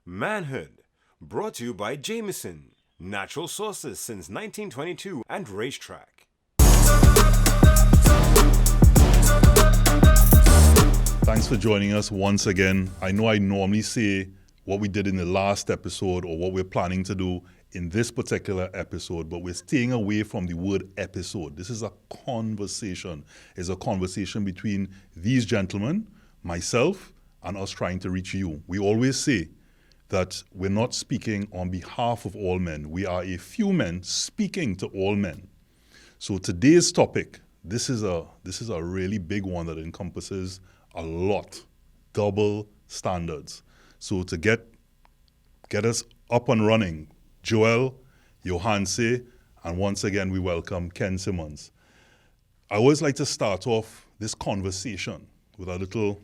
Manhood, brought to you by Jameson, natural sources since 1922, and Racetrack. Thanks for joining us once again. I know I normally say what we did in the last episode or what we're planning to do in this particular episode, but we're staying away from the word episode. This is a conversation. It's a conversation between these gentlemen, myself, and us trying to reach you. We always say that we're not speaking on behalf of all men. We are a few men speaking to all men. So today's topic, this is a really big one that encompasses a lot, double standards. So to get us up and running, Joel, Johanse, and once again we welcome Ken Simmons. I always like to start off this conversation with a little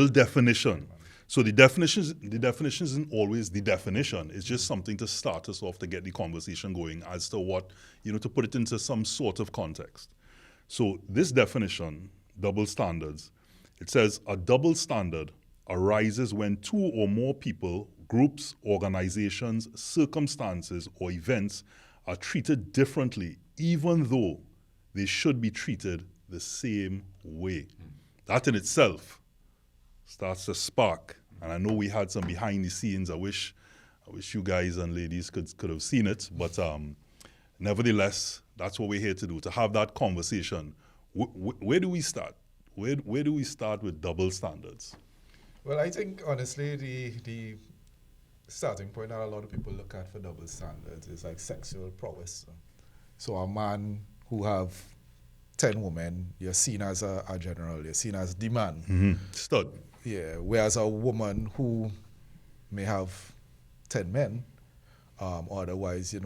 definition. So the definition isn't always the definition. It's just something to start us off to get the conversation going as to what, to put it into some sort of context. So this definition, double standards, it says a double standard arises when two or more people, groups, organizations, circumstances, or events are treated differently, even though they should be treated the same way. That in itself starts to spark. And I know we had some behind the scenes. I wish you guys and ladies could have seen it. But nevertheless, that's what we're here to do, to have that conversation. Where do we start? Where do we start with double standards? Well, I think, honestly, the starting point that a lot of people look at for double standards is like sexual prowess. So a man who have 10 women, you're seen as a general, you're seen as the man. Mm-hmm. Stud. Yeah, whereas a woman who may have 10 men, or otherwise, it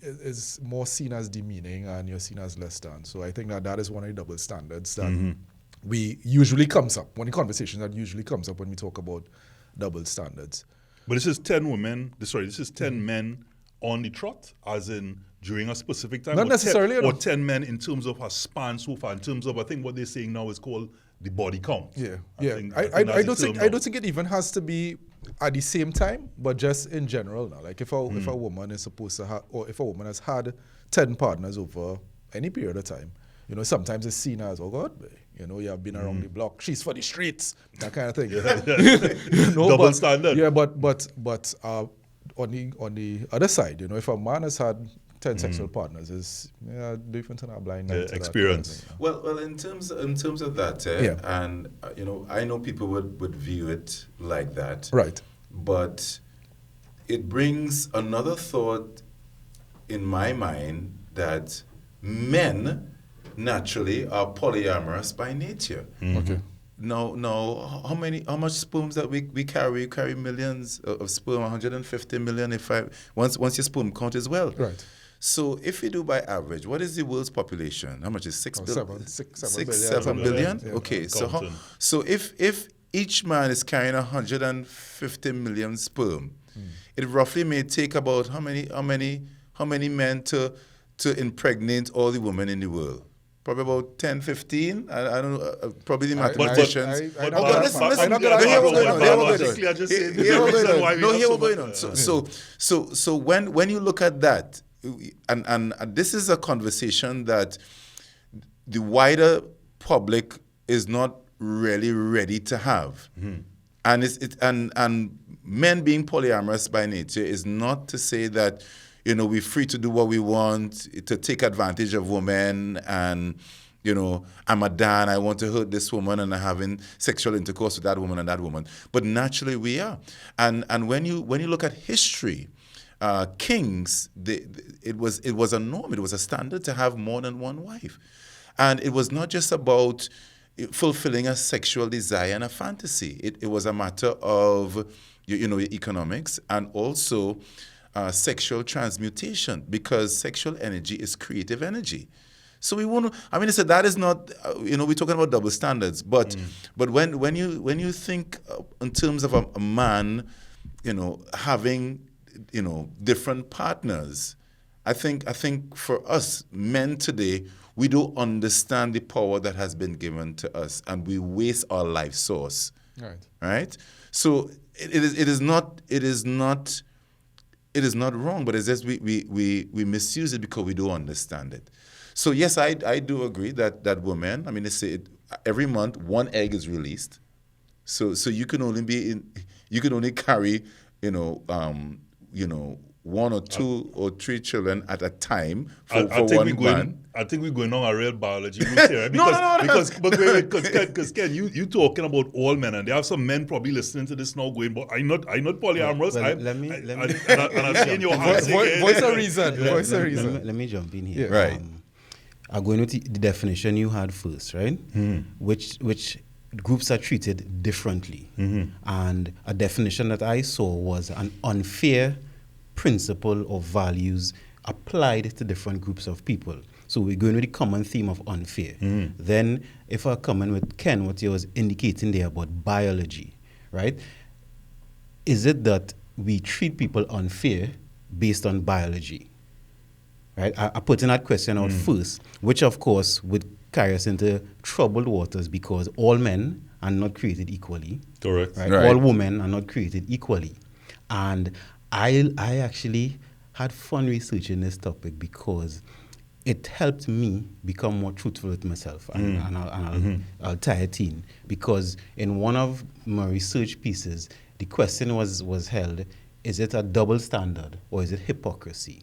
is more seen as demeaning and you're seen as less than. So I think that is one of the double standards that we usually comes up, one of the conversations that usually comes up when we talk about double standards. But this is 10 men on the trot, as in during a specific time? Not necessarily. Or 10 men in terms of a span so far, in terms of, I think what they're saying now is called the body count. I don't think it even has to be at the same time, but just in general now. Like if a woman is supposed to have, or if a woman has had 10 partners over any period of time, sometimes it's seen as, oh God, you have been around the block. She's for the streets, that kind of thing. Double standard. Yeah, but on the other side, if a man has had 10 sexual partners, is different than a blind experience. Kind of Well, in terms of that, and I know people would view it like that, right? But it brings another thought in my mind that men naturally are polyamorous by nature. Mm-hmm. Okay. Now, how much sperms that we carry? We carry millions of sperm, 150 million. Once your sperm count as well. Right. So if you do by average, what is the world's population? How much is 6 billion? 7 billion? Yeah. Okay, so if each man is carrying 150 million sperm, it roughly may take about how many men to impregnate all the women in the world? Probably about 10, 15. I don't know. Probably the mathematicians. Here we're going on. So when you look at that, and this is a conversation that the wider public is not really ready to have, and men being polyamorous by nature is not to say that we're free to do what we want, to take advantage of women, and I'm a Dan, I want to hurt this woman, and I'm having sexual intercourse with that woman and that woman. But naturally we are, and when you look at history. Kings, it was a norm, it was a standard to have more than one wife. And it was not just about fulfilling a sexual desire and a fantasy. It was a matter of, economics and also sexual transmutation, because sexual energy is creative energy. So we want to, that is not, we're talking about double standards, but when you think in terms of a man, having different partners. I think for us men today, we don't understand the power that has been given to us, and we waste our life source. Right. Right? So it is not wrong, but it's just we misuse it because we don't understand it. So yes, I do agree that women, I mean, they say every month one egg is released. So you can only carry, one or two or three children at a time for one man. I think we're going on a real biology route here. Because Ken, you talking about all men, and there are some men probably listening to this now going, but I'm not polyamorous. Let me. And I'm seeing your hands Voice a reason. Let me jump in here. Yeah. Right. I'm going with the definition you had first, right? Which groups are treated differently. And a definition that I saw was an unfair principle or values applied to different groups of people. So we're going with the common theme of unfair. Then if I come in with Ken, what you was indicating there about biology, right? Is it that we treat people unfair based on biology? Right? I put in that question out first, which of course would carry us into troubled waters because all men are not created equally. Correct. Right? Right. All women are not created equally. And I actually had fun researching this topic because it helped me become more truthful with myself. And I'll tie it in. Because in one of my research pieces, the question was held, is it a double standard or is it hypocrisy?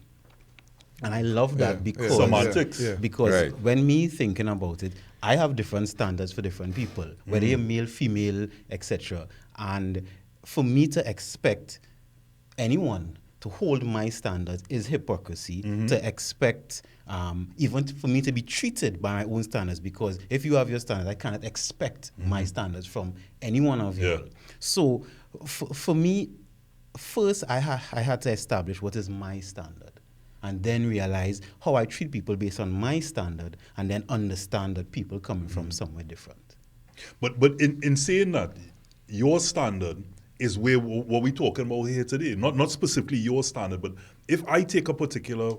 And I love that because Semantics. because Right. when me thinking about it, I have different standards for different people, whether you're male, female, etc. And for me to expect anyone to hold my standards is hypocrisy. To expect even for me to be treated by my own standards, because if you have your standards, I cannot expect my standards from any one of you. Yeah. So for me, first I had to establish what is my standard, and then realize how I treat people based on my standard, and then understand that people coming from somewhere different. But in saying that, your standard is where what we're talking about here today. Not specifically your standard, but if I take a particular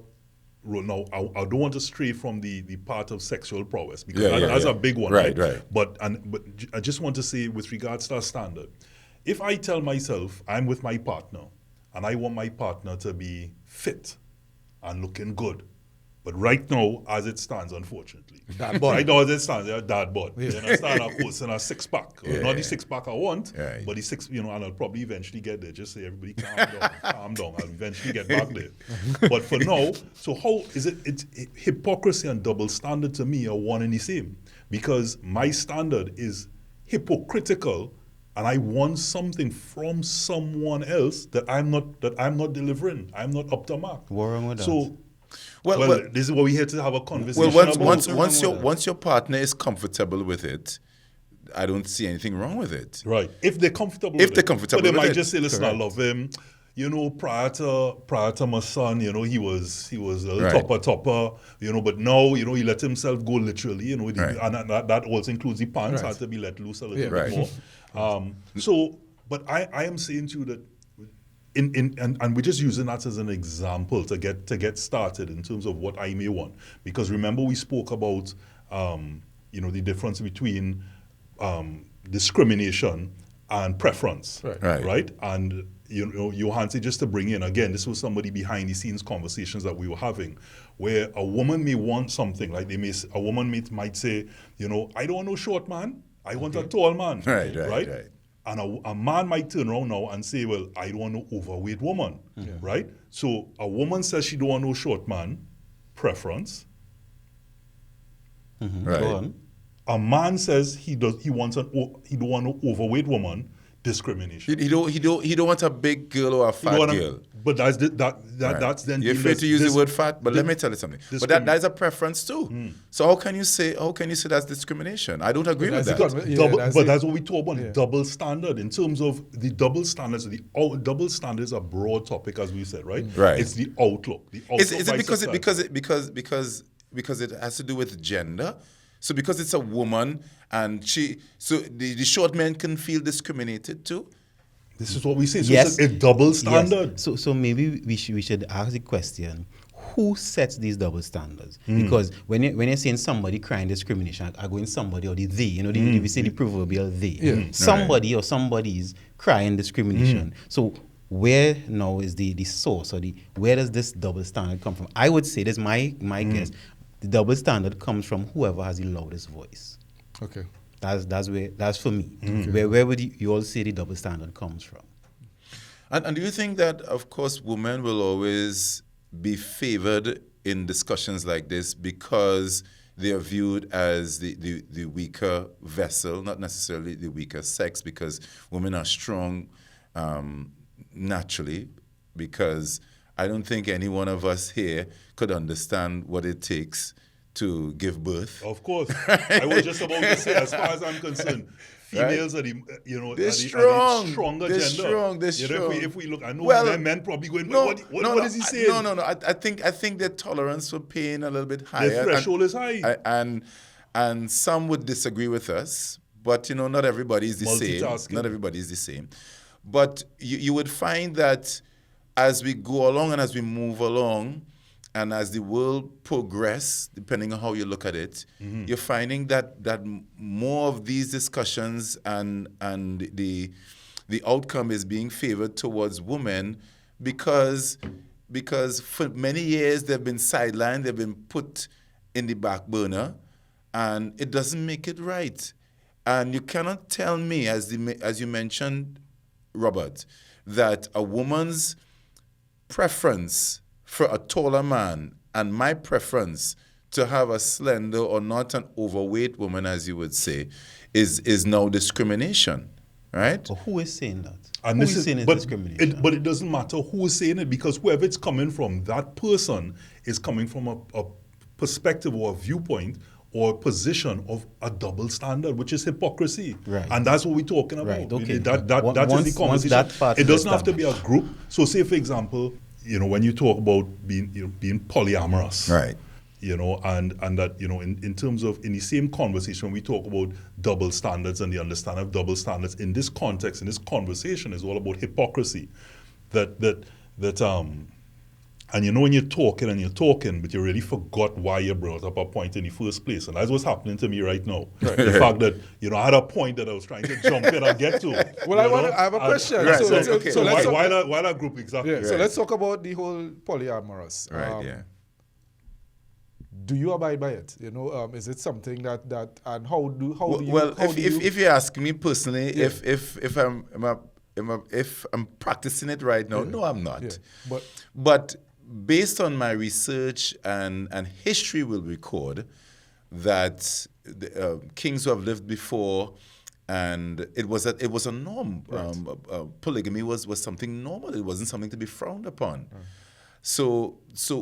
role, now I don't want to stray from the part of sexual prowess, because that's a big one. Right. But I just want to say with regards to a standard, if I tell myself I'm with my partner and I want my partner to be fit and looking good, but right now, as it stands, unfortunately, right now as it stands, they're dad bod. You understand? Of course, in a six-pack. Not the six-pack I want, but the six, and I'll probably eventually get there. Just say, everybody calm down. I'll eventually get back there. But for now, so how is it? It's hypocrisy and double standard to me are one and the same, because my standard is hypocritical, and I want something from someone else that I'm not delivering. I'm not up to mark. What wrong with that? So. Well, This is what we here to have a conversation well, about. once your partner is comfortable with it, I don't see anything wrong with it. Right. If they're comfortable If with they're it. comfortable But they with might it. just say, listen, I love him. Prior to my son, he was a little Right. topper, but now, he let himself go literally, Right. and that also includes the pants, Right. had to be let loose a little Right. bit more. But I am saying to you that and we're just using that as an example to get started in terms of what I may want. Because remember, we spoke about the difference between discrimination and preference, right? And Johansi, just to bring in again, this was somebody behind the scenes conversations that we were having, where a woman may want something like a woman might say, I don't want no short man, I want a tall man, Right. And a man might turn around now and say, well, I don't want no overweight woman, right? So a woman says she don't want no short man, preference. Right. Go on. A man says he don't want no overweight woman, discrimination. He don't want a big girl or a fat girl. But that's that's then. You're afraid to use the word fat, but let me tell you something. But that is a preference too. So how can you say that's discrimination? I don't agree with that. That's what we talk about, double standard. In terms of the double standards, double standards are a broad topic, as we said, right? Right. It's the outlook. Is it because it has to do with gender? So because it's a woman and the short men can feel discriminated too? This is what we say. So Yes. it's a double standard. Yes. So maybe we should ask the question: who sets these double standards? Because when you're saying somebody crying discrimination, I go in somebody or the they. We say the proverbial they. Somebody or somebody's crying discrimination. So where now is the source, or where does this double standard come from? I would say, this is my guess, the double standard comes from whoever has the loudest voice. Okay. That's for me. Where would you all say the double standard comes from? And do you think that, of course, women will always be favored in discussions like this because they are viewed as the weaker vessel, not necessarily the weaker sex, because women are strong naturally, because I don't think any one of us here could understand what it takes to give birth. Of course. I was just about to say, as far as I'm concerned, females are the, They're are strong. the stronger They're gender. strong. They're strong. If we look, I know men probably going, what is he saying? No. I think their tolerance for pain a little bit higher. Their threshold is high. And some would disagree with us, but not everybody is the same. Not everybody is the same. But you would find that as we go along and as we move along, and as the world progresses, depending on how you look at it, you're finding that more of these discussions and the outcome is being favored towards women because for many years they've been sidelined, they've been put in the back burner, and it doesn't make it right. And you cannot tell me, as you mentioned, Robert, that a woman's preference for a taller man and my preference to have a slender or not an overweight woman, as you would say, is now discrimination, right? So who is saying that? And who is saying it's discrimination? But it doesn't matter who is saying it, because whoever it's coming from, that person is coming from a perspective or a viewpoint or a position of a double standard, which is hypocrisy. Right. And that's what we're talking about. Right, okay. That is the conversation. That part it doesn't have to be a group. So say, for example, when you talk about being polyamorous. Right. And that, in terms of, in the same conversation, we talk about double standards and the understanding of double standards in this context, in this conversation, is all about hypocrisy. And when you're talking, but you really forgot why you brought up a point in the first place. And that's what's happening to me right now. Right. The fact that, I had a point that I was trying to jump in and get to. Well, I have a question. Right. So let's why that group exactly? Yeah, right. So let's talk about the whole polyamorous. Right, Do you abide by it? Is it something that and how do you? Well, if you ask me personally, if I'm practicing it right now, no, I'm not. Yeah. But based on my research and history will record that kings who have lived before, and it was a norm. Right. Polygamy was something normal. It wasn't something to be frowned upon. Right. So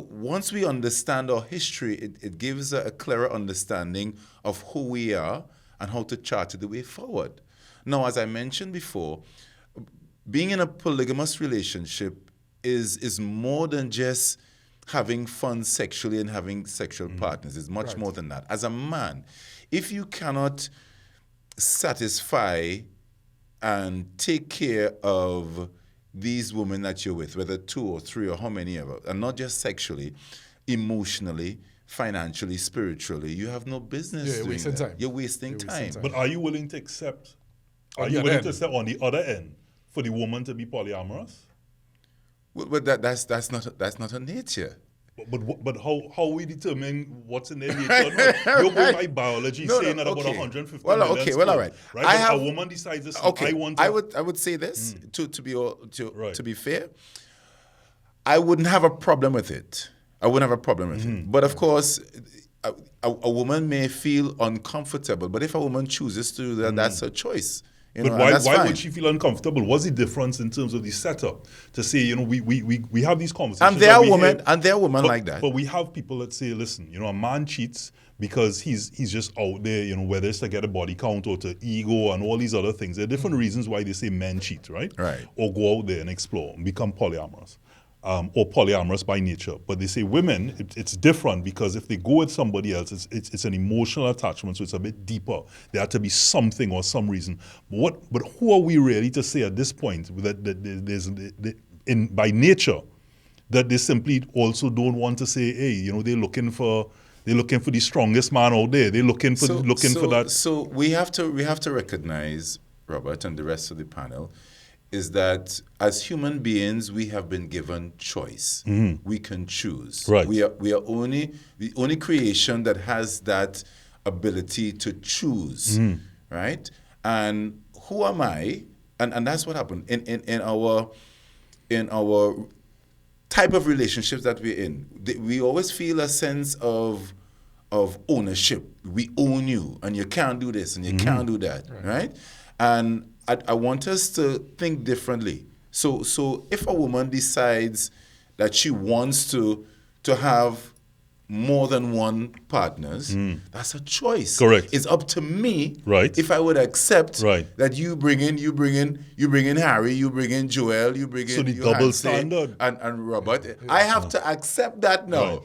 once we understand our history, it gives a clearer understanding of who we are and how to chart the way forward. Now, as I mentioned before, being in a polygamous relationship is more than just having fun sexually and having sexual partners. It's much more than that. As a man, if you cannot satisfy and take care of these women that you're with, whether 2 or 3 or how many ever, and not just sexually, emotionally, financially, spiritually, you have no business doing that. Time. You're wasting time. But are you willing to accept? Are you willing to accept on the other end for the woman to be polyamorous? Well, that's not her nature. But how we determine what's in their nature? No, you're going by biology, saying that about 150 million all right. Right? A woman decides this. Okay. I would say this to be fair. I wouldn't have a problem with it. But of course, a woman may feel uncomfortable. But if a woman chooses to do that, that's her choice. But why would she feel uncomfortable? What's the difference in terms of the setup? To say, we have these conversations. And there are women like that. But we have people that say, listen, a man cheats because he's just out there, whether it's to get a body count or to ego and all these other things. There are different reasons why they say men cheat, right? Right. Or go out there and explore and become polyamorous. Or polyamorous by nature. But they say women, it's different because if they go with somebody else, it's an emotional attachment, so it's a bit deeper. There had to be something or some reason. But who are we really to say at this point that there's by nature that they simply also don't want to say, hey, they're looking for the strongest man out there. They're looking for that. So we have to recognize, Robert and the rest of the panel, is that as human beings, we have been given choice. We can choose. Right. We are only the only creation that has that ability to choose. Right? And who am I? And that's what happened in our type of relationships that we're in. We always feel a sense of ownership. We own you, and you can't do this, and you can't do that, right? And I want us to think differently. So if a woman decides that she wants to have more than one partners, that's a choice. Correct. It's up to me, Right. if I would accept Right. that you bring in Harry, you bring in Joel, you bring in So the Johanse double standard. and Robert. I have to accept that now.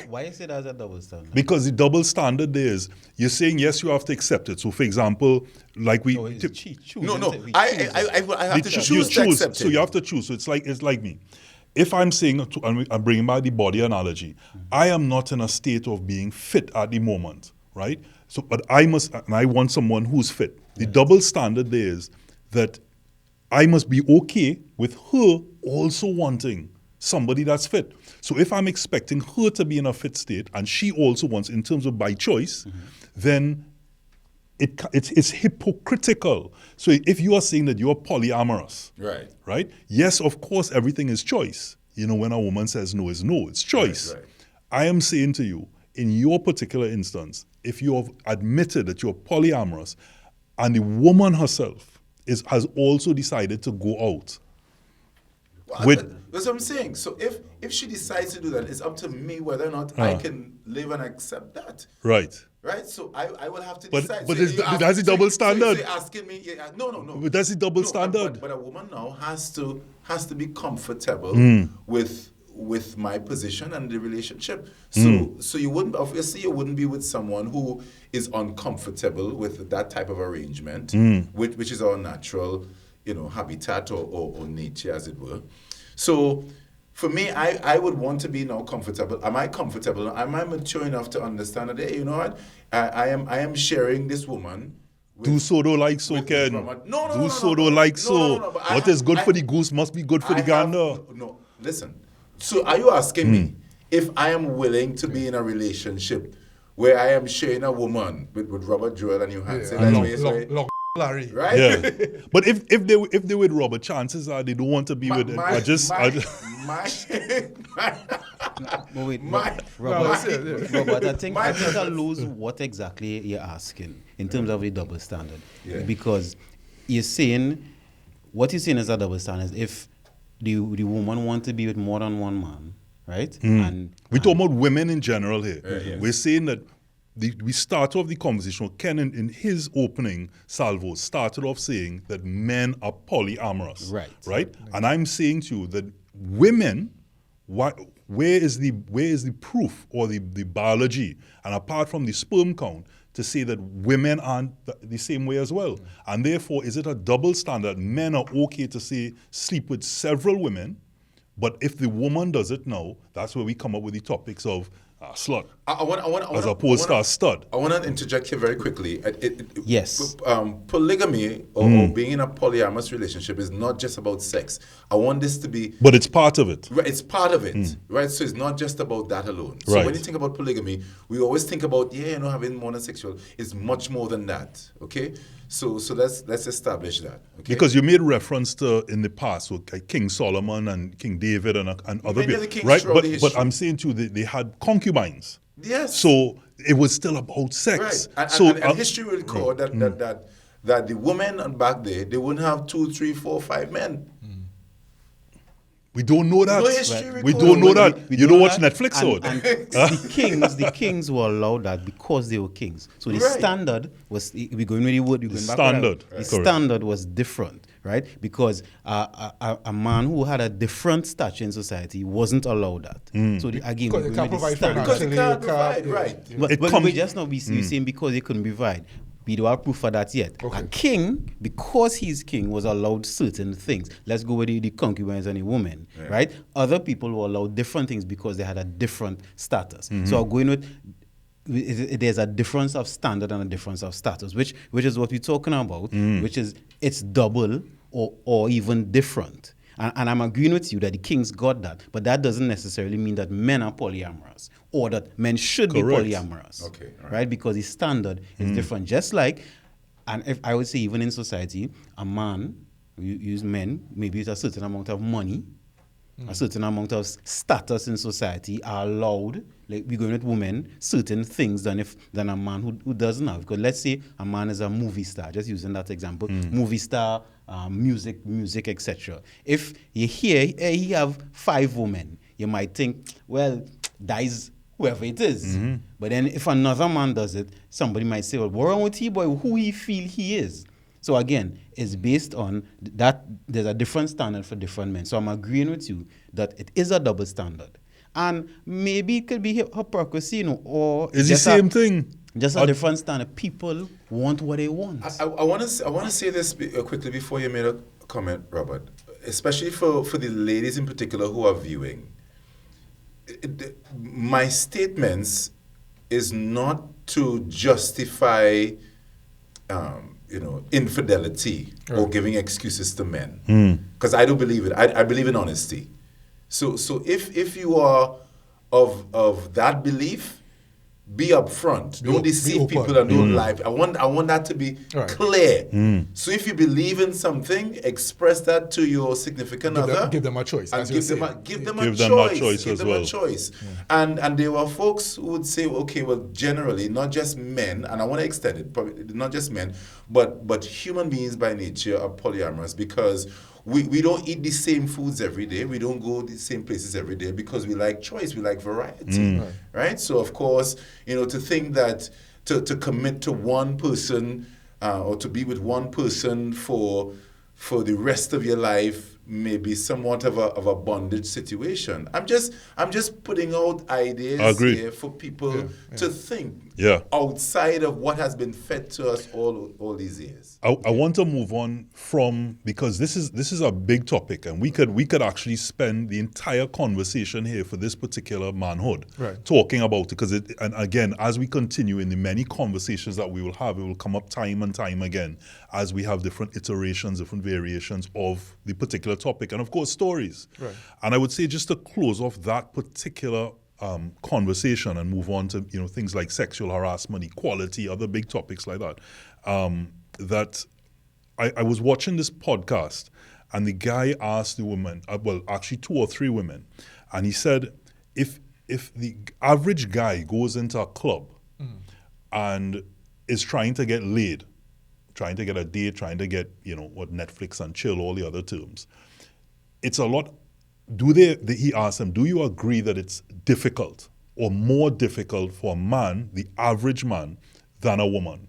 Why is it as a double standard? Because the double standard there is, you're saying, yes, you have to accept it. So, for example, like we... No, it's choose, No, isn't it? We I choose it. have to you choose to accept So it. you have to choose. So it's like me. If I'm saying, and I'm bringing back the body analogy, I am not in a state of being fit at the moment, right? So, but I want someone who's fit. The double standard there is that I must be okay with her also wanting somebody that's fit. So if I'm expecting her to be in a fit state and she also wants, in terms of by choice, then it's hypocritical. So if you are saying that you're polyamorous, right? Yes, of course, everything is choice. You know, when a woman says no, is no, it's choice. Right. I am saying to you, in your particular instance, if you have admitted that you're polyamorous and the woman herself has also decided to go out That's what I'm saying. So if she decides to do that, it's up to me whether or not I can live and accept that. Right. Right? So I will have to But- decide. but So is- you ask- that's the double standard. So you're asking me, no. But that's the double No, standard. But a woman now has to be comfortable with my position and the relationship. So you wouldn't be with someone who is uncomfortable with that type of arrangement, which is our natural, habitat or nature, as it were. So for me, I would want to be now comfortable. Am I comfortable? Am I mature enough to understand that, hey, you know what? I am sharing this woman. Do so, do like so, with Ken. No, Do so, do like so. but What is good for the goose must be good for the gander. No, listen. So are you asking me if I am willing to be in a relationship where I am sharing a woman with Robert, Joel, and Johanse? Yeah, That's what you're saying? long Larry. Right? Yeah. But if they with Robert, chances are they don't want to be with him. My- But wait, my- Robert, that's it, Robert, I think My- I lose what exactly you're asking in terms of the double standard. Yeah. Because what you're saying is a double standard. If the woman want to be with more than one man, right? And We're talking about women in general here. yes. We're saying that we start off the conversation. Ken, in his opening salvo, started off saying that men are polyamorous. Right. And I'm saying to you that women, where is the proof or the biology, and apart from the sperm count, to say that women aren't the same way as well? And therefore, is it a double standard? Men are okay to say sleep with several women, but if the woman does it now, that's where we come up with the topics of slut as opposed to a stud. I want to interject here very quickly. Yes. Polygamy or being in a polyamorous relationship is not just about sex. I want this to be... But it's part of it. Right, it's part of it, right? So it's not just about that alone. So Right. when you think about polygamy, we always think about, having more than sexual. It's much more than that, okay? So let's establish that, okay? Because you made reference to in the past, so like King Solomon and King David and other Many of the people, kings right? throughout But the but history. I'm saying to you, they had concubines, Yes. so it was still about right. sex. And So history will record that the women back there, they wouldn't have 2, 3, 4, 5 men. we don't know that. No history We record. don't know that. We You know don't watch that, Netflix, and the kings were allowed that because they were kings. So the Right. standard was, we're going with the word, we're going back standard, The correct. standard was different, right? Because a man who had a different stature in society wasn't allowed that. So again, Because we're you going can't with the provide standard. Because you financially. can't you can't- provide, right. But, It but comes- we just not be saying because they couldn't provide. We don't have proof for that yet. Okay. A king, because he's king, was allowed certain things. Let's go with the concubines and the women, right? Other people were allowed different things because they had a different status. So I'm going with there's a difference of standard and a difference of status, which is what we're talking about, which is it's double or even different. And I'm agreeing with you that the kings got that, but that doesn't necessarily mean that men are polyamorous or that men should Correct. be polyamorous. Okay, all right. Right? Because the standard is different. Just like, and if I would say even in society, a man, you use men, maybe with a certain amount of money, a certain amount of status in society are allowed, like we're going with women, certain things than a man who doesn't have. Because let's say a man is a movie star, just using that example, movie star, music, etc. If you hear he have 5 women, you might think, well, that is whoever it is. But then if another man does it, somebody might say, well, what wrong with he boy? Who he feel he is? So again, it's based on that there's a different standard for different men. So I'm agreeing with you that it is a double standard. And maybe it could be hypocrisy, or It's the same thing. Just a different standard. People want what they want. I want to say this quickly before you made a comment, Robert. Especially for the ladies in particular who are viewing. My statements is not to justify, infidelity or giving excuses to men, because I don't believe it. I believe in honesty. So if you are of that belief, be upfront. Don't deceive people and don't lie. I want that to be clear. So if you believe in something, express that to your significant other. Give them a choice. And give them a choice. Give them a choice. And there were folks who would say, okay, well, generally, not just men, and I want to extend it, probably not just men, but human beings by nature are polyamorous because we don't eat the same foods every day. We don't go the same places every day because we like choice. We like variety, right? So, of course, to think that to commit to one person or to be with one person for the rest of your life may be somewhat of a bondage situation. I'm just putting out ideas here for people to think outside of what has been fed to us all these years. I want to move on from, because this is a big topic, and we could actually spend the entire conversation here for this particular manhood talking about it, because and again, as we continue in the many conversations that we will have, it will come up time and time again as we have different iterations, different variations of the particular topic, and of course stories. And I would say, just to close off that particular conversation and move on to things like sexual harassment, equality, other big topics like that. That I was watching this podcast, and the guy asked the woman, well, actually 2 or 3 women, and he said, if the average guy goes into a club and is trying to get laid, trying to get a date, trying to get what Netflix and chill, all the other terms, it's a lot. He asked them, do you agree that it's difficult or more difficult for a man, the average man, than a woman?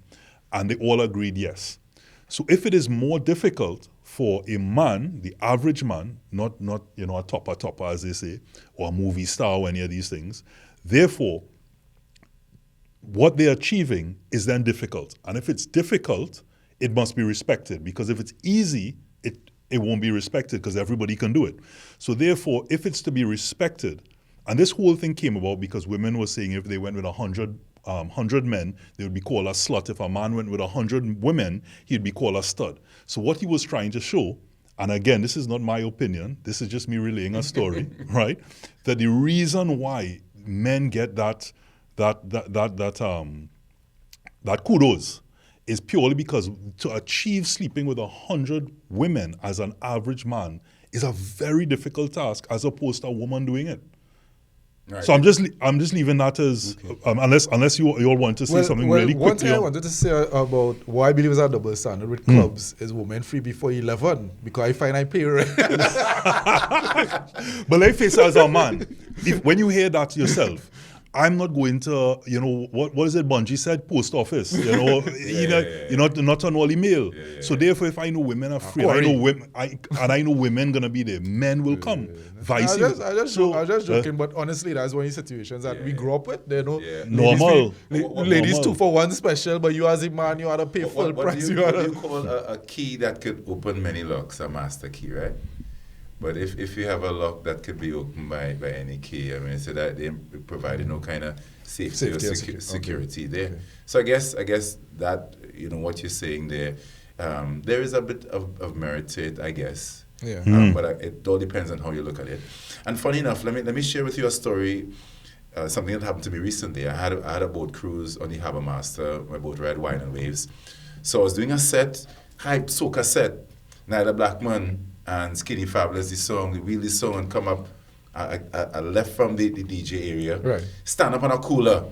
And they all agreed yes. So if it is more difficult for a man, the average man, not a topper as they say, or a movie star or any of these things, therefore, what they're achieving is then difficult. And if it's difficult, it must be respected, because if it's easy, it won't be respected because everybody can do it. So therefore, if it's to be respected, and this whole thing came about because women were saying if they went with 100 men, they would be called a slut. If a man went with 100 women, he'd be called a stud. So what he was trying to show, and again, this is not my opinion, this is just me relaying a story, right? That the reason why men get that kudos is purely because to achieve sleeping with 100 women as an average man is a very difficult task, as opposed to a woman doing it. Right. So I'm just leaving that as unless you all want to say something really quickly. One thing I wanted to say about why I believe is a double standard with clubs is women free before 11, because I find I pay rent. But let's face it, as a man, when you hear that yourself, I'm not going to, what is it Bungie said? Post office, you're not on all email. So therefore, if I know women are free, I know women gonna be there, men will come. Vice versa. I was just joking, but honestly, that's one of the situations that we grew up with. Normal. Ladies 2 for 1 special, but you as a man, you had to pay full price. What do you call a key that could open many locks? A master key, right? But if you have a lock that could be opened by any key, I mean, so that they provide no kind of safety or security there. Okay. So I guess that what you're saying there There is a bit of merit to it, I guess. Yeah. But it all depends on how you look at it. And funny enough, let me share with you a story. Something that happened to me recently. I had a boat cruise on the Harbour Master. My boat ride Wine and Waves. So I was doing a set, hype soca set. Nyla Blackman and Skinny Fabulous, the song, the wheelie song, and come up. I left from the DJ area, Right. stand up on a cooler.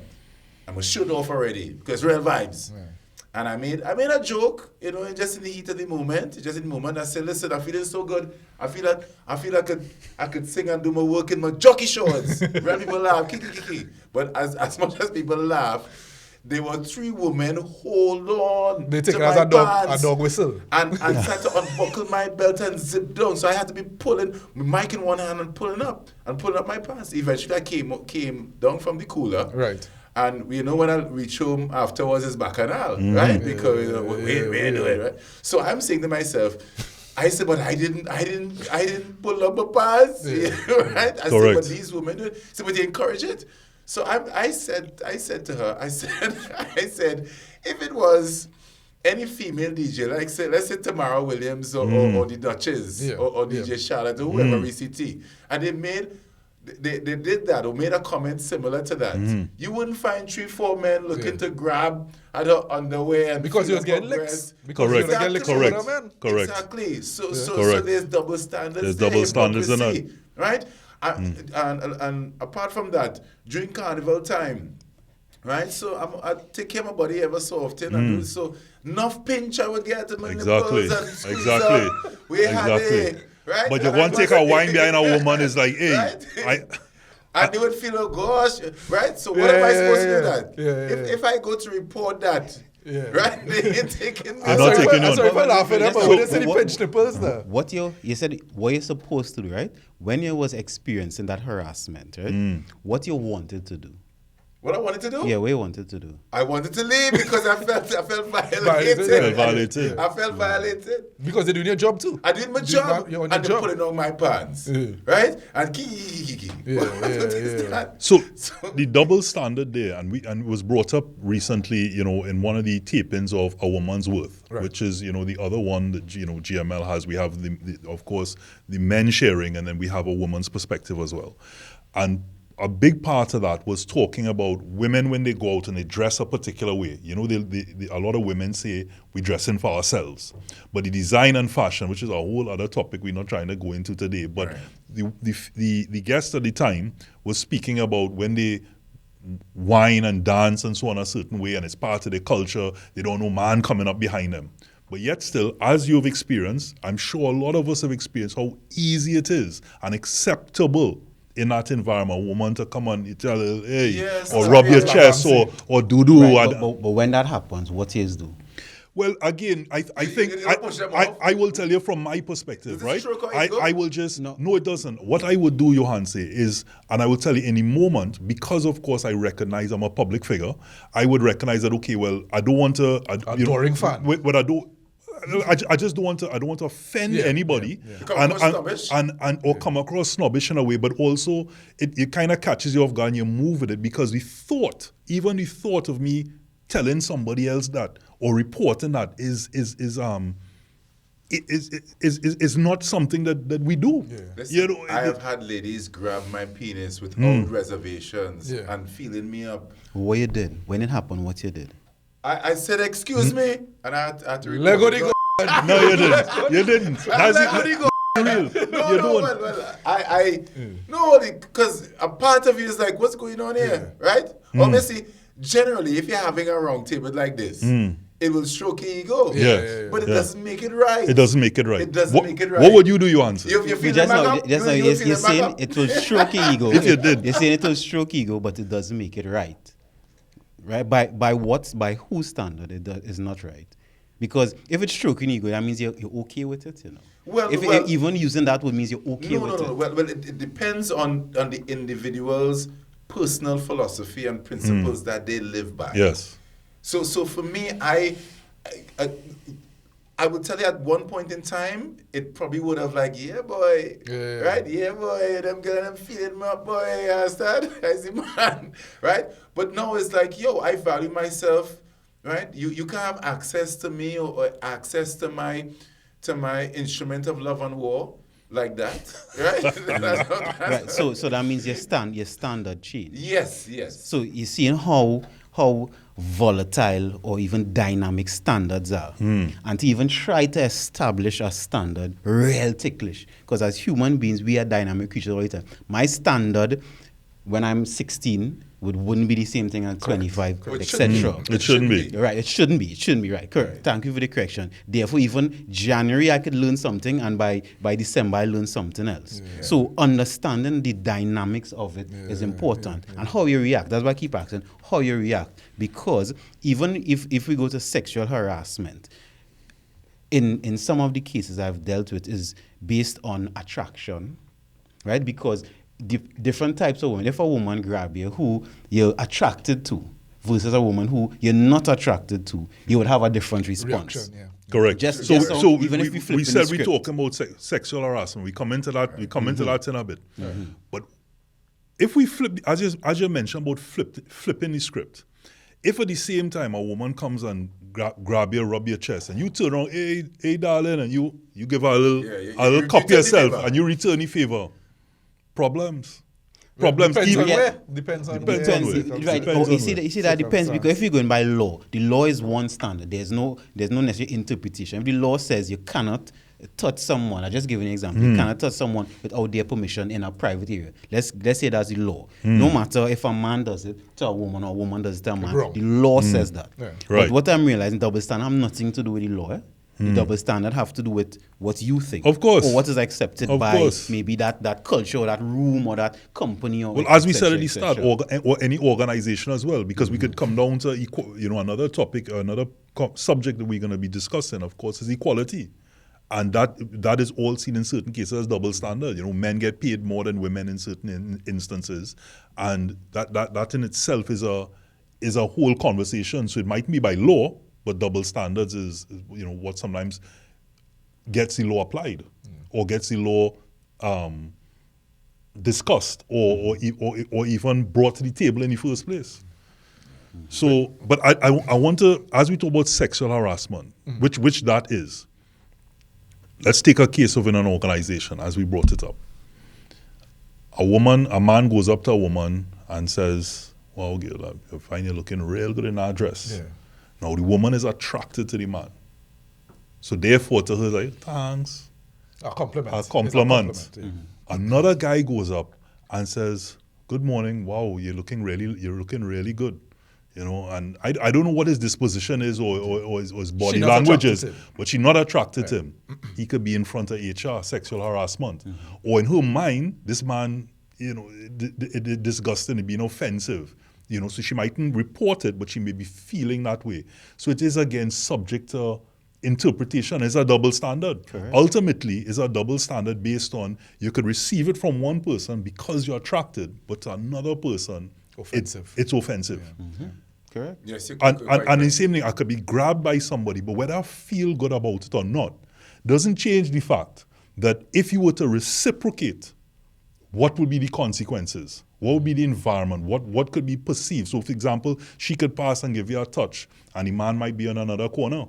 I was shut off already because real vibes. Right. And I made a joke, just in the heat of the moment. Just in the moment, I said, "Listen, I'm feeling so good. I feel I could sing and do my work in my jockey shorts." Real people laugh, kiki. But as much as people laugh, there were 3 women. Hold on. They take to it as my a pants dog whistle. and tried to unbuckle my belt and zip down. So I had to be pulling my mic in one hand and pulling up my pants. Eventually, I came down from the cooler. Right. And when I reach home afterwards, it's bacchanal, right? Because we're doing right. So I'm saying to myself, I said, but I didn't pull up my pants, right? I said, but these women do it. So, but they encourage it. So I said to her, I said, if it was any female DJ, like let's say Tamara Williams or the Duchess or DJ Charlotte or whoever ECT, and they did that or made a comment similar to that, you wouldn't find 3-4 men looking to grab at her underwear and Because he was getting licks. Because he was getting licks from other men. Correct. Exactly. So Correct. there's double standards. There's there, double standards in hypocrisy, that. right? And apart from that, during carnival time, right? So I take care of my body ever so often. And do so enough pinch I would get to my Exactly. nipples and squeeze Exactly. up. We had it, right? But you And want I to take was a wine behind a woman is like, hey, Right? And they would feel, oh gosh, right? So what am I supposed to do that? If I go to report that, right? They ain't taking me. They're not taking you I'm on. sorry for laughing, but So when they say the what- pinch nipples there. What you said what you're supposed to do, right? When you was experiencing that harassment, right? What you wanted to do? What I wanted to do? Yeah, what you wanted to do? I wanted to leave because I felt violated. Violated. I felt violated. Because they're doing your job too. I did my job, You're on and your they're job. putting on my pants, right? And kiki. What is that? So the double standard there, and it was brought up recently, in one of the tapings of A Woman's Worth, which is, the other one that GML has. We have of course the men sharing, and then we have a woman's perspective as well. And a big part of that was talking about women when they go out and they dress a particular way. A lot of women say we dressing for ourselves. But the design and fashion, which is a whole other topic we're not trying to go into today, but the guest at the time was speaking about when they whine and dance and so on a certain way, and it's part of their culture, they don't know man coming up behind them. But yet still, as you've experienced, I'm sure a lot of us have experienced how easy it is and acceptable in that environment, a woman to come and tell her, hey, Yes, or rub your chest or do-do. Right, and- but when that happens, what you do? Well, again, I think you don't push them off? I will tell you from my perspective, Does it right? stroke our ego? I will just no, it doesn't. What I would do, Johanse, is, and I will tell you in a moment, because of course I recognize I'm a public figure. I would recognize that. Okay, well, I don't want to. Adoring fan. What I do. I just don't want to. I don't want to offend anybody, Come across snobbish. or come across snobbish in a way. But also, it kind of catches you off guard and you move with it, because the thought of me telling somebody else that or reporting that is not something that we do. Listen, I have had ladies grab my penis without reservations and feeling me up. What you did? When it happened, what you did? I said, excuse me, and I had to report Lego it. the go. No, you didn't. You didn't. That's Lego the go. real. No, because a part of you is like, what's going on here, right? Obviously, generally, if you're having a round table like this, it will stroke your ego. But it doesn't make it right. It doesn't make it right. It doesn't make it right. What would you do, Johansen? You feel the back up? You're feel the back saying up? it will stroke your ego. If you did. You're saying it will stroke ego, but it doesn't make it right. Right? By whose standard is not right? Because if it's stroking ego, that means you're okay with it, Well, even using that would mean you're okay with it. Well, it depends on the individual's personal philosophy and principles that they live by. Yes. So for me, I would tell you at one point in time, it probably would have like, yeah, boy, right? Yeah, boy, them girls, them feeling me up, boy, I understand? I see, man, right? But now it's like, yo, I value myself right? You can have access to me or access to my instrument of love and war like that, right? Right. So that means your standard change. Yes. So you see how volatile or even dynamic standards are. And to even try to establish a standard, real ticklish. Because as human beings, we are dynamic creatures all the time. My standard when I'm 16 wouldn't be the same thing at 25, etc. It shouldn't be. Right, it shouldn't be, right, correct. Thank you for the correction. Therefore, even January I could learn something, and by December I learn something else. So understanding the dynamics of it is important. And how you react, that's why I keep asking, how you react. Because even if we go to sexual harassment, in some of the cases I've dealt with is based on attraction, right? Because different types of women. If a woman grab you who you're attracted to versus a woman who you're not attracted to, you would have a different response. Reaction, yeah. Correct. Just so even if we flip we in said the we script. talking about sexual harassment. We come into that. We come into that in a bit. But if we flip, as you mentioned about flipping the script, if at the same time a woman comes and grab you, rub your chest, and you turn around, hey darling, and you give her a little cup yourself, and you return the favor. Problems. Depends on even- where. Depends on Depends where. on where. Right. Depends You on see, where. you see that depends because Circumstance. if you're going by law, the law is one standard. There's no necessary interpretation. If the law says you cannot touch someone, I just give you an example. You cannot touch someone without their permission in a private area. Let's say that's the law. No matter if a man does it to a woman or a woman does it to a man, Wrong. the law says that. Yeah. Right. But what I'm realizing, double standard have nothing to do with the law. The double standard have to do with what you think. Of course. Or what is accepted Of by course. maybe that culture or that room or that company or Well, as we et cetera, said at the et start, cetera. or any organization as well, because we could come down to another topic, another subject that we're going to be discussing, of course, is equality, and that is all seen in certain cases as double standard. Men get paid more than women in certain instances, and that in itself is a whole conversation. So it might be by law, but double standards is what sometimes gets the law applied or gets the law discussed or even brought to the table in the first place. So, but I want to, as we talk about sexual harassment, which that is, let's take a case of in an organization as we brought it up. A man goes up to a woman and says, "Wow, girl, I find you looking real good in that dress." Yeah. Now the woman is attracted to the man. So therefore to her, like, thanks. A compliment. A It's compliment. yeah. Another guy goes up and says, "Good morning. Wow, you're looking really good." And I don't know what his disposition is or his body not language is, attracted to him. but she's not attracted to him. He could be in front of HR, sexual harassment. Or in her mind, this man, disgusting, being offensive. So she mightn't report it, but she may be feeling that way. So it is again subject to interpretation. It's a double standard. Correct. Ultimately, it's a double standard based on you could receive it from one person because you're attracted, but to another person, Offensive. it's offensive. Correct. Yes, you And, could, and, right, and the right. same thing, I could be grabbed by somebody, but whether I feel good about it or not, doesn't change the fact that if you were to reciprocate, what would be the consequences? What would be the environment? What could be perceived? So, for example, she could pass and give you a touch, and the man might be in another corner.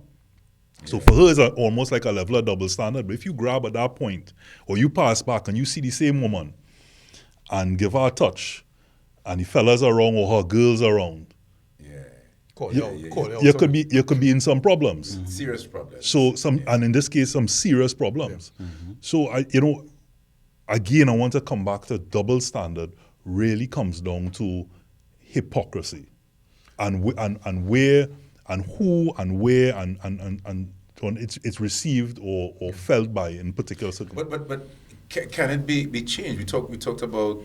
So for her, it's almost like a level of double standard. But if you grab at that point, or you pass back and you see the same woman and give her a touch, and the fellas are around or her girls are around, Call you, you out. Call you out. you could be in some problems. Serious problems. So and in this case, some serious problems. So again, I want to come back to double standard. Really comes down to hypocrisy, and where and who and where and it's received or felt by in particular circumstances. But can it be changed? We talked about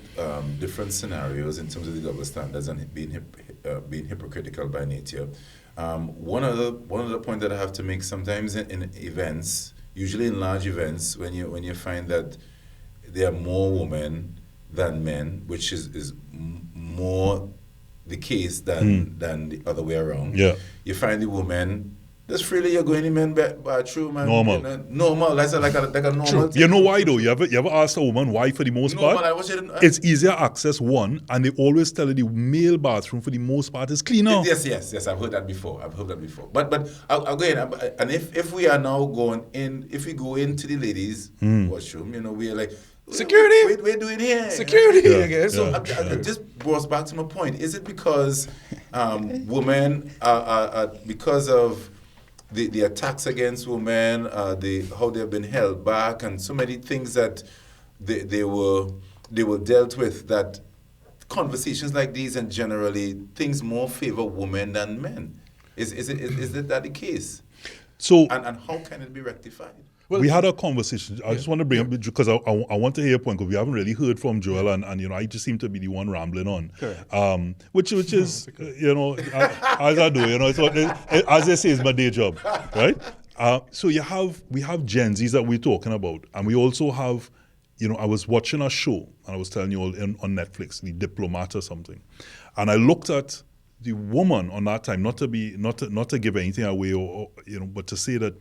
different scenarios in terms of the double standards and it being hypocritical by nature. One other point that I have to make sometimes in events, usually in large events, when you find that there are more women than men, which is more the case than the other way around. Yeah. You find the women Just freely you're going in men's bathroom and Normal. you know, normal. That's like a normal True. thing. You know why though? You ever asked a woman why for the most Normal, part? I was saying, It's easier access, one, and they always tell you the male bathroom for the most part is cleaner. Yes. I've heard that before. But I'll go in. And if we are now going in, if we go into the ladies' washroom, you know, we are like, Security. We're doing here. Security Yeah, again. So yeah. It just brought back to my point. Is it because women are because of the attacks against women, how they've been held back, and so many things that they were dealt with, that conversations like these and generally things more favor women than men? Is that the case? So And how can it be rectified? we had a conversation. I just want to bring up, because I want to hear your point, because we haven't really heard from Joel, and you know, I just seem to be the one rambling on. Correct. Which is, you know, as I do, you know, it's what, as they say, it's my day job, right? So we have Gen Zs that we're talking about, and we also have, you know, I was watching a show, and I was telling you all on Netflix, The Diplomat or something, and I looked at the woman on that time, not to give anything away, or you know, but to say that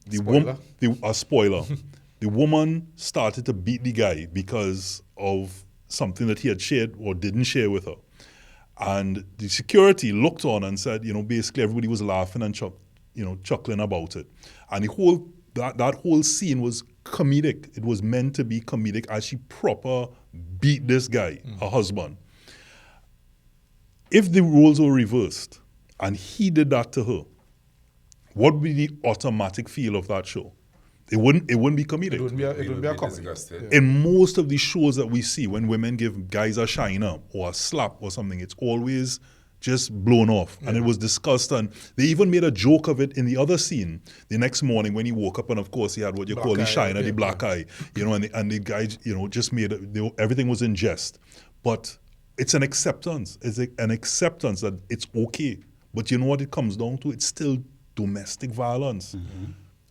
the woman, a spoiler, the woman started to beat the guy because of something that he had shared or didn't share with her, and the security looked on and said, you know, basically everybody was laughing and chuckling about it, and the whole that whole scene was comedic. It was meant to be comedic as she proper beat this guy, her husband. If the roles were reversed and he did that to her, what would be the automatic feel of that show? It wouldn't be comedic. it wouldn't be a comedy. Disgusted. In most of the shows that we see, when women give guys a shine up or a slap or something, it's always just blown off. And it was discussed, and they even made a joke of it in the other scene. The next morning when he woke up, and of course he had what you Black call the eye, shiner, the yeah, black eye, you know, and the guy, you know, just made everything was in jest. But it's an acceptance. It's an acceptance that it's okay. But you know what it comes down to? It's still domestic violence.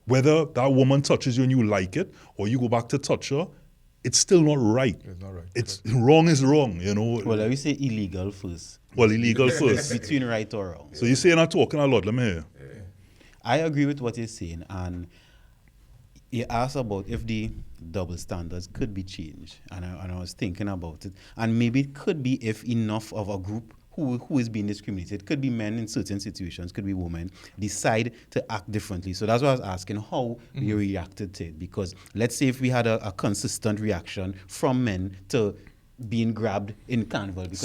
Whether that woman touches you and you like it, or you go back to touch her, it's still not right. It's not right. It's wrong is wrong, you know. Well, let me say illegal first. Well, illegal first. Between right or wrong. So you're saying I'm talking a lot. Let me hear. I agree with what you're saying, and you asked about if the double standards could be changed, and I was thinking about it, and maybe it could be if enough of a group who is being discriminated, could be men in certain situations, could be women, decide to act differently. So that's why I was asking how you reacted to it, because let's say if we had a consistent reaction from men to being grabbed in carnival, because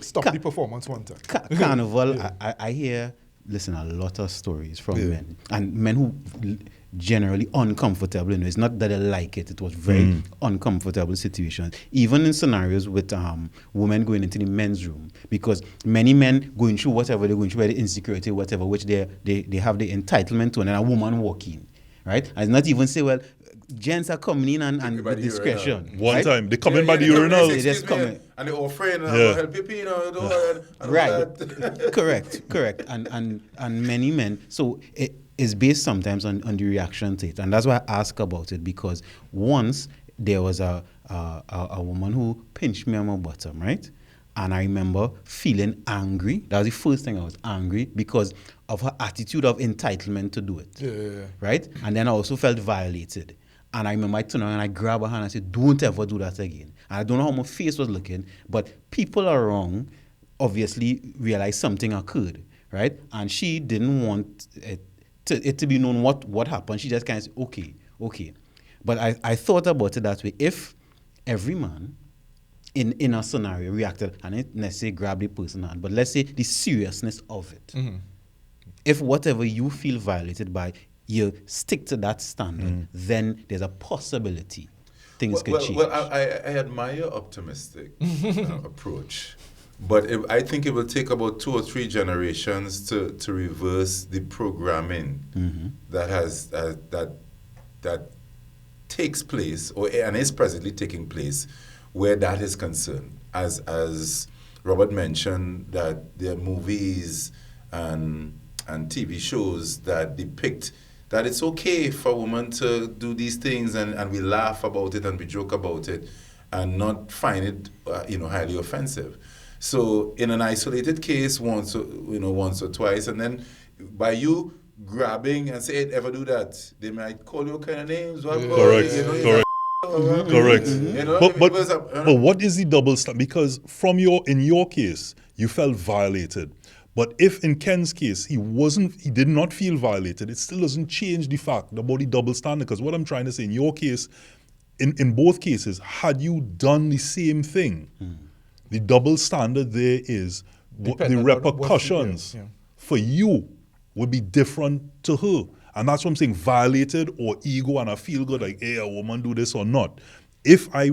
Stop the performance one time. Carnival, I hear, listen, a lot of stories from men, and men who generally uncomfortable. You know, it's not that they like it. It was very uncomfortable situation. Even in scenarios with women going into the men's room, because many men going through whatever they're going through, the insecurity, whatever, which they have the entitlement to, and then a woman walk in, right? And not even say, well, gents are coming in and with discretion. One right? time, they come in by the urinal. They just come in. And they're all afraid, and Yeah. I'll help you, you know, and Right. all that. correct. And many men. So it is based sometimes on the reaction to it, and that's why I ask about it, because once there was a woman who pinched me on my bottom, right? And I remember feeling angry. That was the first thing I was angry because of her attitude of entitlement to do it. Yeah. Right? And then I also felt violated. And I remember I turned around and I grabbed her hand and I said, don't ever do that again. And I don't know how my face was looking, but people around obviously realized something occurred, right? And she didn't want it to be known what happened. She just kind of said, okay. But I thought about it that way. If every man in a scenario reacted, and it necessarily grab the person hand, but let's say the seriousness of it. If whatever you feel violated by, you stick to that standard, then there's a possibility things could change. Well, I admire your optimistic approach, but I think it will take about 2 or 3 generations to reverse the programming that has that takes place and is presently taking place where that is concerned. As Robert mentioned, that there are movies and TV shows that depict that it's okay for a woman to do these things, and we laugh about it and we joke about it and not find it highly offensive. So in an isolated case, once or twice, and then by you grabbing and say, hey, ever do that. They might call you kind of names. Correct. Correct. You know, But what is the double standard? Because in your case, you felt violated. But if in Ken's case, he did not feel violated, it still doesn't change the fact about the double standard. Because what I'm trying to say, in your case, in both cases, had you done the same thing, the double standard there is the repercussions for you would be different to her. And that's what I'm saying, violated or ego and I feel good like, hey, a woman do this or not. If I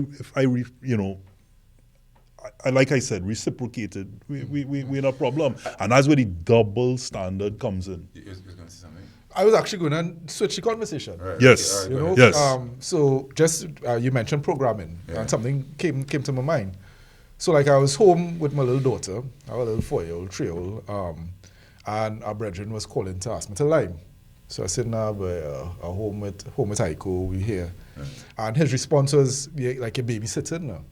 like I said, reciprocated, we're in a problem. And that's where the double standard comes in. You was going to say something? I was actually going to switch the conversation. Right. Yes. Okay, You know, Yes. so just you mentioned programming, and something came to my mind. So like I was home with my little daughter, our little 4-year-old, 3-year-old, and our brethren was calling to ask me to lime. So I said, nah, we're home with Aiko, we're here. Right. And his response was, yeah, like a babysitting now.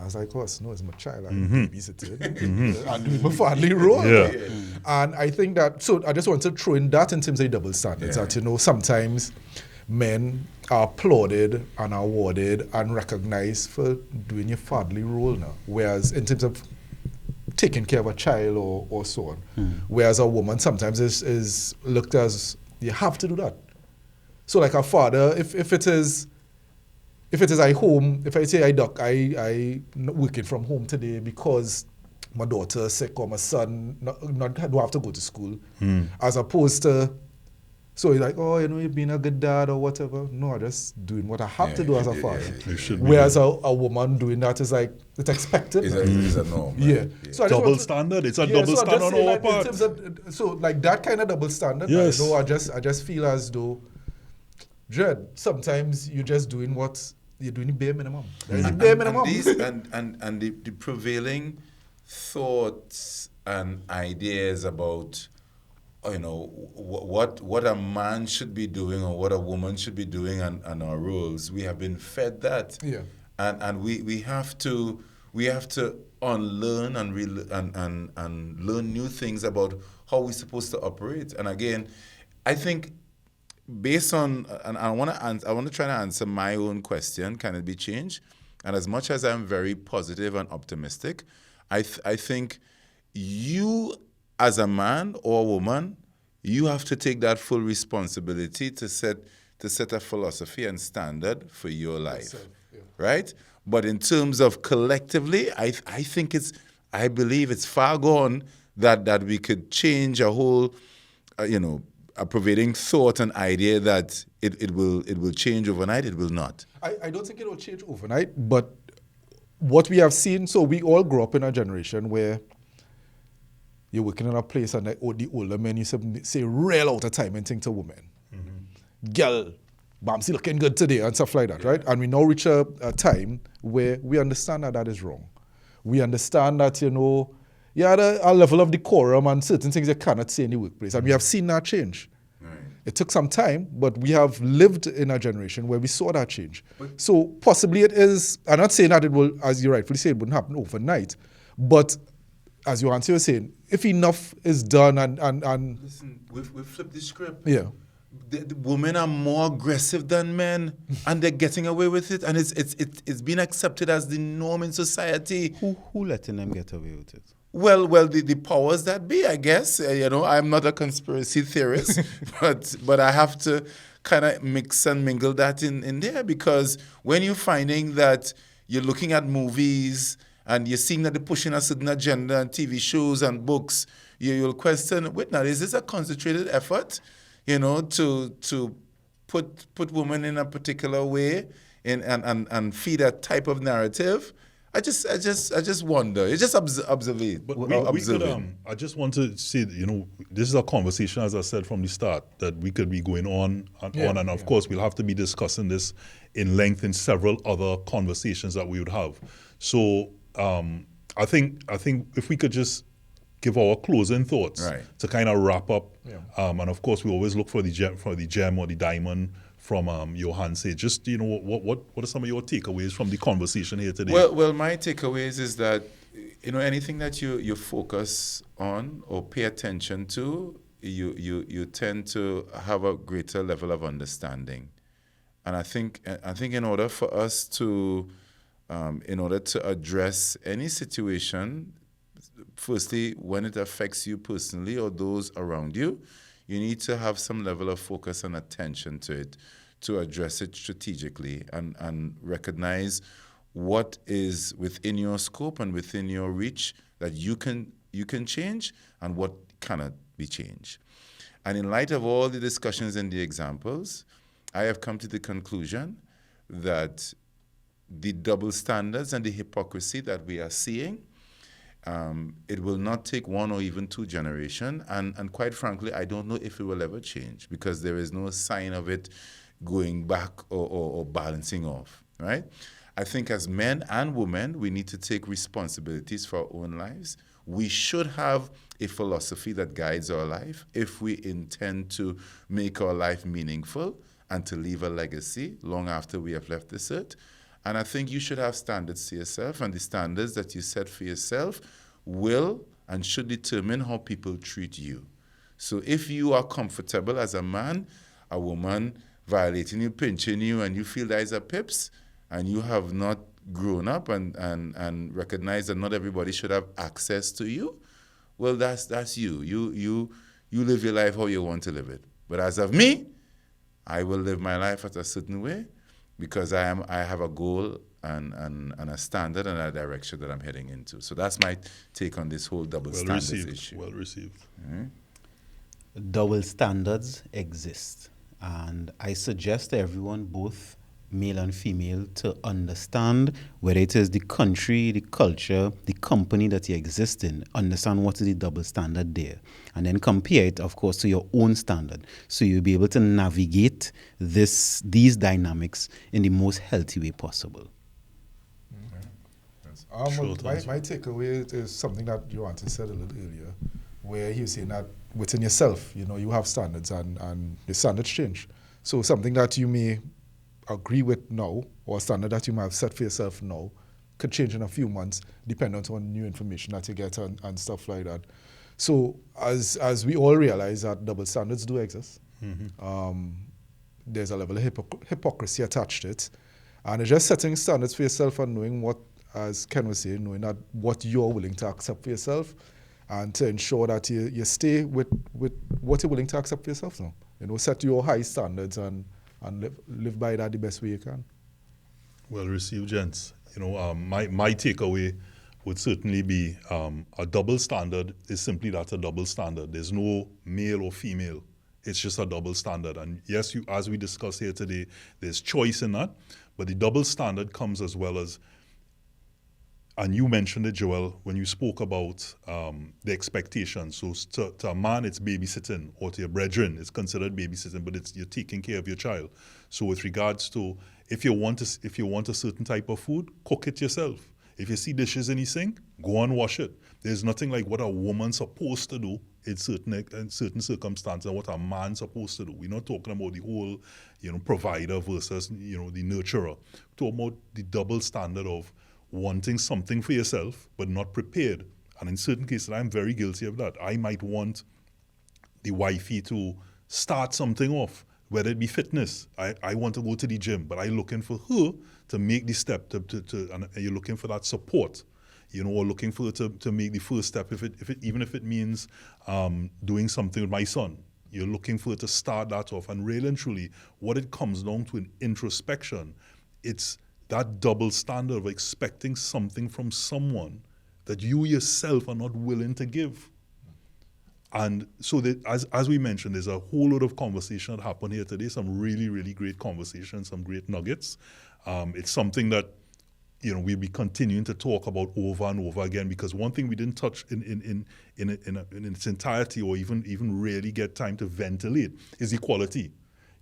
I was like, oh, no, it's my child, I'm babysitting. And doing my family role. Yeah. And I think that, so I just want to throw in that in terms of double standards, that, you know, sometimes men are applauded and awarded and recognized for doing your fatherly role now. Whereas in terms of taking care of a child or so on. Whereas a woman sometimes is looked as, you have to do that. So like a father, if it is I home, if I say I not working from home today because my daughter is sick or my son not don't have to go to school, as opposed to, so you're like, oh, you know, you've been a good dad or whatever. No, I'm just doing what I have to do as a father. You should be. Whereas a woman doing that is like, it's expected. It's a norm. Yeah. Right? So I just Double want to- standard. It's a yeah, double so I'm standard just on saying our that in part. terms of, so like that kind of double standard, Yes. I know I just feel as though, Dread, sometimes you're just doing what you're doing the bare minimum. There's the bare minimum. And the prevailing thoughts and ideas about, you know, what a man should be doing or what a woman should be doing and our roles, we have been fed that. Yeah. And we have to unlearn and learn new things about how we're supposed to operate. And again, I think based on, and I want to try to answer my own question, can it be changed? And as much as I'm very positive and optimistic, I think you as a man or a woman, you have to take that full responsibility to set a philosophy and standard for your life, right? But in terms of collectively, I believe it's far gone that we could change a whole, a pervading thought and idea that it will change overnight. It will not. I don't think it will change overnight, but what we have seen, so we all grew up in a generation where you're working in a place and the older men used to say real out of time and think to women. Girl, Bamsi looking good today and stuff like that, right? And we now reach a time where we understand that is wrong. We understand that, you know, you had a level of decorum and certain things you cannot say in the workplace. And we have seen that change. Right. It took some time, but we have lived in a generation where we saw that change. So possibly it is, I'm not saying that it will, as you rightfully say, it wouldn't happen overnight. But as you were saying, if enough is done and Listen, we've flipped the script. yeah. The women are more aggressive than men, and they're getting away with it, and it's been accepted as the norm in society. Who letting them get away with it? Well, the powers that be, I guess. I'm not a conspiracy theorist, but I have to kind of mix and mingle that in there, because when you're finding that you're looking at movies and you're seeing that they're pushing a certain agenda and TV shows and books, you'll question, wait now, is this a concentrated effort, to put women in a particular way and feed a type of narrative? I just wonder. It's just observing. But we could, I just want to say, this is a conversation, as I said from the start, that we could be going on and on. And of course, we'll have to be discussing this in length in several other conversations that we would have. So I think if we could just give our closing thoughts to kind of wrap up. Yeah. And of course, we always look for the gem or the diamond from Johan. Say, just what are some of your takeaways from the conversation here today? Well, my takeaways is that anything that you focus on or pay attention to you tend to have a greater level of understanding. And I think in order for us to in order to address any situation, firstly, when it affects you personally or those around you, you need to have some level of focus and attention to it, to address it strategically and recognize what is within your scope and within your reach that you can change and what cannot be changed. And in light of all the discussions and the examples, I have come to the conclusion that the double standards and the hypocrisy that we are seeing, it will not take one or even two generations. And quite frankly, I don't know if it will ever change because there is no sign of it going back or balancing off, right? I think as men and women, we need to take responsibilities for our own lives. We should have a philosophy that guides our life if we intend to make our life meaningful and to leave a legacy long after we have left this earth. And I think you should have standards to yourself, and the standards that you set for yourself will and should determine how people treat you. So if you are comfortable as a man, a woman violating you, pinching you, and you feel that is a pips, and you have not grown up and recognize that not everybody should have access to you, well, that's you. You live your life how you want to live it. But as of me, I will live my life at a certain way because I have a goal and a standard and a direction that I'm heading into. So that's my take on this whole double standards issue. Well received. Mm-hmm. Double standards exist. And I suggest to everyone, both male and female, to understand whether it is the country, the culture, the company that you exist in, understand what is the double standard there. And then compare it, of course, to your own standard. So you'll be able to navigate these dynamics in the most healthy way possible. Yes. My takeaway is something that Johan said a little earlier, where he was saying that within yourself, you have standards and the standards change. So something that you may agree with now, or a standard that you might have set for yourself now, could change in a few months, depending on new information that you get and stuff like that. So as we all realize that double standards do exist, there's a level of hypocrisy attached to it. And it's just setting standards for yourself and knowing what, as Ken was saying, knowing that what you're willing to accept for yourself and to ensure that you stay with what you're willing to accept for yourself now. Set your high standards and live by that the best way you can. Well received, gents. My takeaway would certainly be a double standard is simply that, a double standard. There's no male or female. It's just a double standard. And yes, as we discussed here today, there's choice in that, but the double standard comes as well as, and you mentioned it, Joel, when you spoke about the expectations. So to a man, it's babysitting, or to your brethren, it's considered babysitting, but you're taking care of your child. So with regards to, if you want a certain type of food, cook it yourself. If you see dishes in the sink, go and wash it. There's nothing like what a woman's supposed to do in certain circumstances and what a man's supposed to do. We're not talking about the whole, provider versus, the nurturer. We're talking about the double standard of wanting something for yourself, but not prepared. And in certain cases, I'm very guilty of that. I might want the wifey to start something off, whether it be fitness. I want to go to the gym, but I'm looking for her to make the step, and you're looking for that support, or looking for her to make the first step, even if it means doing something with my son. You're looking for her to start that off. And really and truly, what it comes down to in introspection, it's that double standard of expecting something from someone that you yourself are not willing to give. And so as we mentioned, there's a whole lot of conversation that happened here today, some really, really great conversations, some great nuggets. It's something that, we'll be continuing to talk about over and over again, because one thing we didn't touch in its entirety or even really get time to ventilate is equality.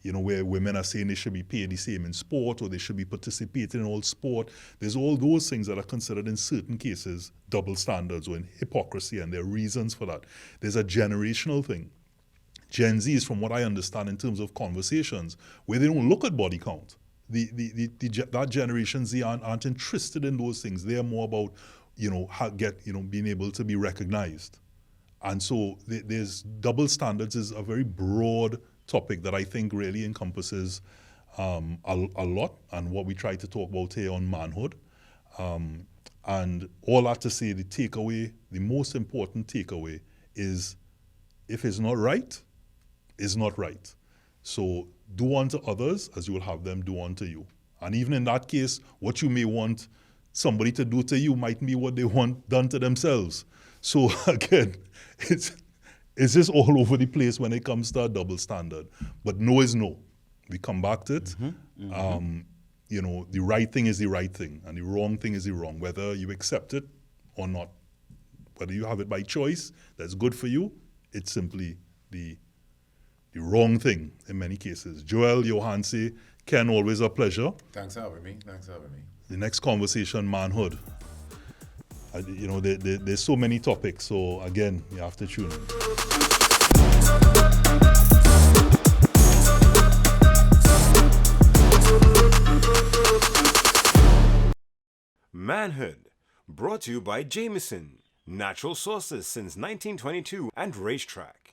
Where women are saying they should be paid the same in sport, or they should be participating in all sport. There's all those things that are considered in certain cases double standards or in hypocrisy, and there are reasons for that. There's a generational thing. Gen Z is, from what I understand in terms of conversations, where they don't look at body count. That Generation Z aren't interested in those things. They're more about, being able to be recognized. And so there's double standards is a very broad topic that I think really encompasses a lot, and what we try to talk about here on manhood. And all that to say, the takeaway, the most important takeaway is, if it's not right, it's not right. So do unto others as you will have them do unto you. And even in that case, what you may want somebody to do to you might be what they want done to themselves. So again, it's just all over the place when it comes to a double standard. But no is no. We come back to it. You know, the right thing is the right thing, and the wrong thing is the wrong, whether you accept it or not. Whether you have it by choice, that's good for you, it's simply the wrong thing in many cases. Joel, Johansi, Ken, always a pleasure. Thanks for having me. The next conversation, manhood. You know, there's so many topics, so again, you have to tune in. Manhood, brought to you by Jameson, natural sources since 1922 and Racetrack.